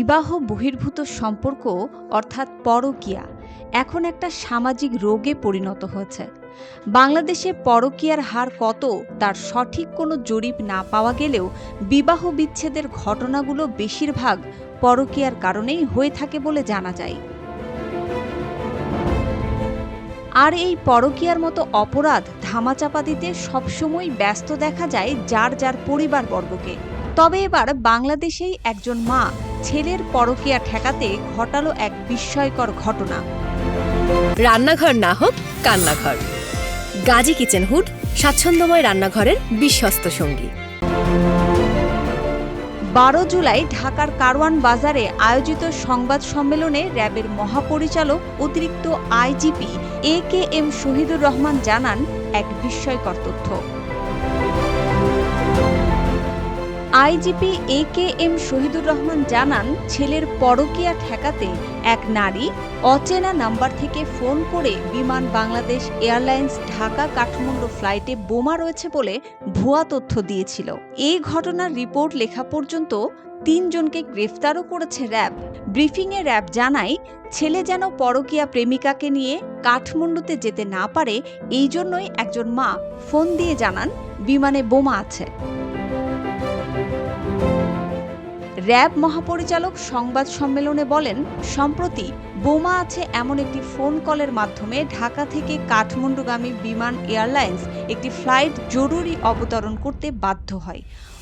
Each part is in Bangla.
বিবাহ বহির্ভূত সম্পর্ক অর্থাৎ পরকীয়া এখন একটা সামাজিক রোগে পরিণত হয়েছে। বাংলাদেশে পরকীয়ার হার কত তার সঠিক কোনো জরিপ না পাওয়া গেলেও বিবাহ বিচ্ছেদের ঘটনাগুলো বেশিরভাগ পরকীয়ার কারণেই হয়ে থাকে বলে জানা যায়। আর এই পরকীয়ার মতো অপরাধ ধামাচাপা দিতে সবসময় ব্যস্ত দেখা যায় যার যার পরিবারবর্গকে। তবে এবার বাংলাদেশেই একজন মা ছেলের পরকীয়া ঠেকাতে ঘটালো এক বিস্ময়কর ঘটনা। রান্নাঘর না হোক কান্নাঘর, গাজী কিচেন হুড স্বাচ্ছন্দ্যময় রান্নাঘরের বিশ্বস্ত সঙ্গী। 12 জুলাই ঢাকার কারওয়ান বাজারে আয়োজিত সংবাদ সম্মেলনে র্যাবের মহাপরিচালক অতিরিক্ত আইজিপি AKM শহীদুর রহমান জানান এক বিস্ময়কর তথ্য। আইজিপি AKM শহীদুর রহমান জানান, ছেলের পরকীয়া ঠেকাতে এক নারী অচেনা নাম্বার থেকে ফোন করে বিমান বাংলাদেশ এয়ারলাইন্স ঢাকা কাঠমান্ডু ফ্লাইটে বোমা রয়েছে বলে ভুয়া তথ্য দিয়েছিল। এই ঘটনার রিপোর্ট লেখা পর্যন্ত 3 জনকে গ্রেফতারও করেছে র্যাব। ব্রিফিংয়ে র্যাব জানায়, ছেলে যেন পরকীয়া প্রেমিকাকে নিয়ে কাঠমান্ডুতে যেতে না পারে এই জন্যই একজন মা ফোন দিয়ে জানান বিমানে বোমা আছে। র্যাব মহাপরিচালক সংবাদ সম্মেলনে বলেন, সম্প্রতি বোমা আছে এমন একটি ফোন কলের মাধ্যমে ঢাকা থেকে কাঠমান্ডুগামী বিমান এয়ারলাইন্স একটি ফ্লাইট জরুরি অবতরণ করতে বাধ্য হয়।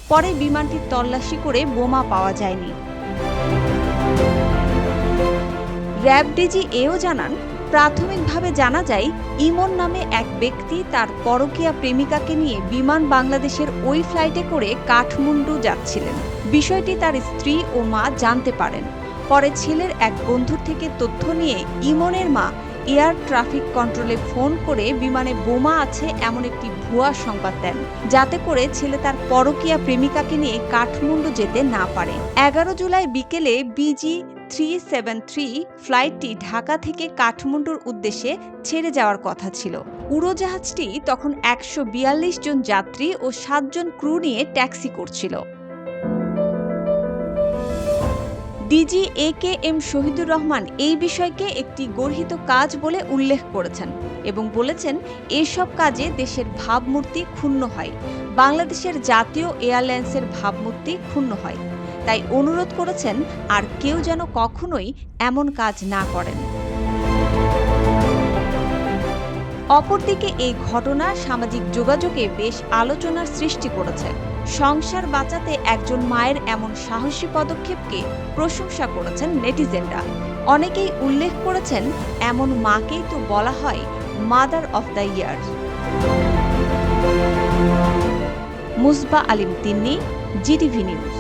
পরে বিমানটি তল্লাশি করে বোমা পাওয়া যায়নি। র্যাব ডিজি এও জানান, প্রাথমিকভাবে জানা যায় ইমন নামে এক ব্যক্তি তার পরকীয়া প্রেমিকাকে নিয়ে বিমান বাংলাদেশের ওই ফ্লাইটে করে কাঠমান্ডু যাচ্ছিলেন। বিষয়টি তার স্ত্রী ও মা জানতে পারেন। পরে ছেলের এক বন্ধুর থেকে তথ্য নিয়ে ইমনের মা এয়ার ট্রাফিক কন্ট্রোলে ফোন করে বিমানে বোমা আছে এমন একটি ভুয়া সংবাদ দেন, যাতে করে ছেলে তার পরকীয়া প্রেমিকাকে নিয়ে কাঠমান্ডু যেতে না পারে। 11 জুলাই বিকেলে BG373 ফ্লাইটটি ঢাকা থেকে কাঠমান্ডুর উদ্দেশ্যে ছেড়ে যাওয়ার কথা ছিল। উড়োজাহাজটি তখন 142 জন যাত্রী ও 7 জন ক্রু নিয়ে ট্যাক্সি করছিল। ডিজি AKM শহীদুর রহমান এই বিষয়কে একটি গর্হিত কাজ বলে উল্লেখ করেছেন এবং বলেছেন, এসব কাজে দেশের ভাবমূর্তি ক্ষুণ্ণ হয়, বাংলাদেশের জাতীয় এয়ারলাইন্সের ভাবমূর্তি ক্ষুণ্ণ হয়। তাই অনুরোধ করেছেন আর কেউ যেন কখনোই এমন কাজ না করেন। অপরদিকে এই ঘটনা সামাজিক যোগাযোগে বেশ আলোচনার সৃষ্টি করেছে। সংসার বাঁচাতে একজন মায়ের এমন সাহসী পদক্ষেপকে প্রশংসা করেছেন নেটিজেনরা। অনেকেই উল্লেখ করেছেন, এমন মাকেই তো বলা হয় mother of the year. মুসবা Alim Tinni, GTV news.